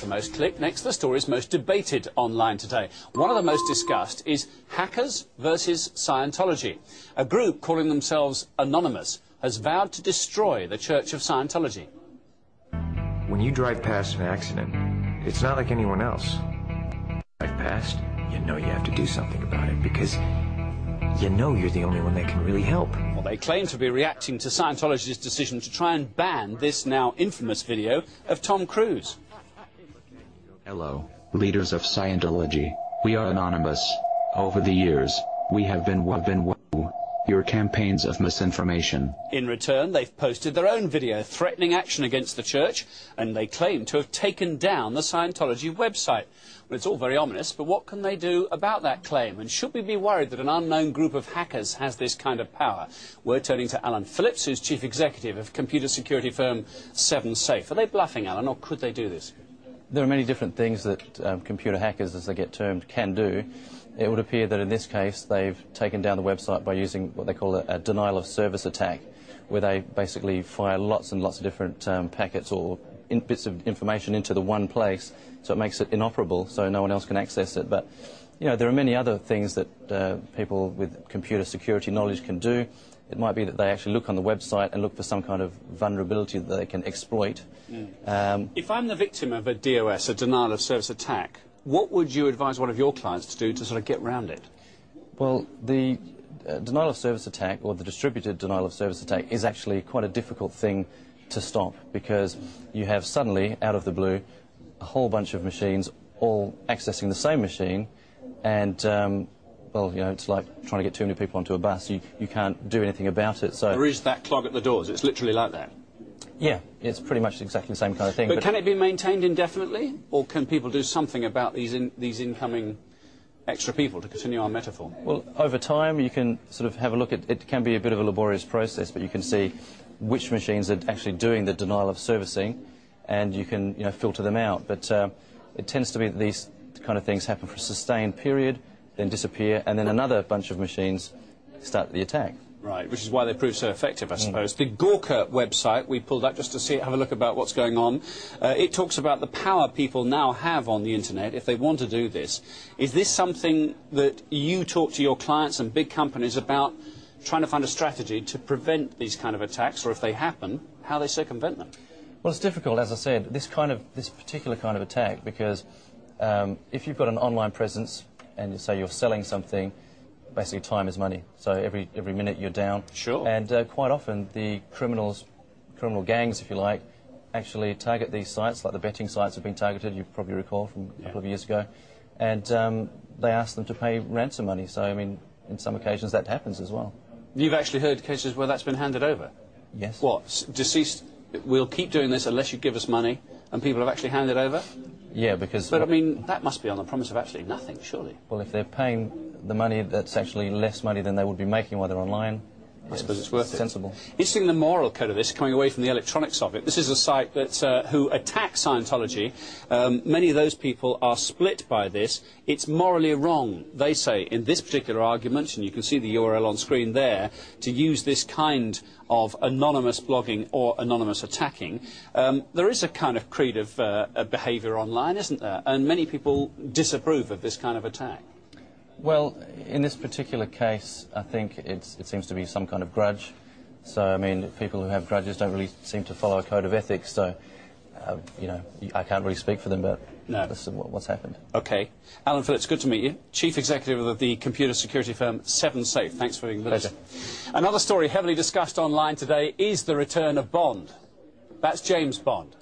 The most clicked. Next, the stories most debated online today. One of the most discussed is hackers versus Scientology. A group calling themselves Anonymous has vowed to destroy the Church of Scientology. When you drive past an accident, it's not like anyone else. Drive past, you know you have to do something about it because you know you're the only one that can really help. Well, they claim to be reacting to Scientology's decision to try and ban this now infamous video of Tom Cruise. Hello, leaders of Scientology. We are anonymous. Over the years, we have been your campaigns of misinformation. In return, they've posted their own video threatening action against the church, and they claim to have taken down the Scientology website. Well, it's all very ominous, but what can they do about that claim? And should we be worried that an unknown group of hackers has this kind of power? We're turning to Alan Phillips, who's chief executive of computer security firm 7Safe. Are they bluffing, Alan, or could they do this? There are many different things that computer hackers, as they get termed, can do. It would appear that in this case they've taken down the website by using what they call a denial of service attack, where they basically fire lots and lots of different packets or bits of information into the one place, so it makes it inoperable, so no one else can access it. But you know, there are many other things that people with computer security knowledge can do. It might be that they actually look on the website and look for some kind of vulnerability that they can exploit. If I'm the victim of a DOS, a denial of service attack, what would you advise one of your clients to do to sort of get round it? Well, the denial of service attack, or the distributed denial of service attack, is actually quite a difficult thing to stop, because you have suddenly, out of the blue, a whole bunch of machines all accessing the same machine, and well, you know, it's like trying to get too many people onto a bus. You can't do anything about it. So there is that clog at the doors. It's literally like that. Yeah, it's pretty much exactly the same kind of thing. But can it be maintained indefinitely, or can people do something about these incoming extra people, to continue our metaphor? Well, over time you can sort of have a look at it. Can be a bit of a laborious process, but you can see which machines are actually doing the denial of servicing, and you can, you know, filter them out. But it tends to be that these kind of things happen for a sustained period, then disappear, and then another bunch of machines start the attack. Right, which is why they prove so effective, I suppose. The Gawker website we pulled up just to have a look about what's going on. It talks about the power people now have on the internet if they want to do this. Is this something that you talk to your clients and big companies about, trying to find a strategy to prevent these kind of attacks, or if they happen, how they circumvent them? Well, it's difficult, as I said, this particular kind of attack, because if you've got an online presence and you say you're selling something, basically time is money. So every minute you're down. Sure. And quite often the criminal gangs, if you like, actually target these sites, like the betting sites have been targeted, you probably recall from a couple of years ago, and they ask them to pay ransom money. So, I mean, in some occasions that happens as well. You've actually heard cases where that's been handed over? Yes. What? Deceased, we'll keep doing this unless you give us money, and people have actually handed over? Yeah, because... But, I mean, that must be on the promise of absolutely nothing, surely. Well, if they're paying the money, that's actually less money than they would be making while they're online. I suppose it's worth it. Sensible. Interesting, the moral code of this, coming away from the electronics of it. This is a site that who attack Scientology. Many of those people are split by this. It's morally wrong, they say, in this particular argument, and you can see the URL on screen there, to use this kind of anonymous blogging or anonymous attacking. There is a kind of creed of behaviour online, isn't there? And many people disapprove of this kind of attack. Well, in this particular case, I think it seems to be some kind of grudge. So, I mean, people who have grudges don't really seem to follow a code of ethics. So, you know, I can't really speak for them, but no. This is what's happened. OK. Alan Phillips, good to meet you. Chief Executive of the computer security firm 7Safe. Thanks for being with us. Another story heavily discussed online today is the return of Bond. That's James Bond.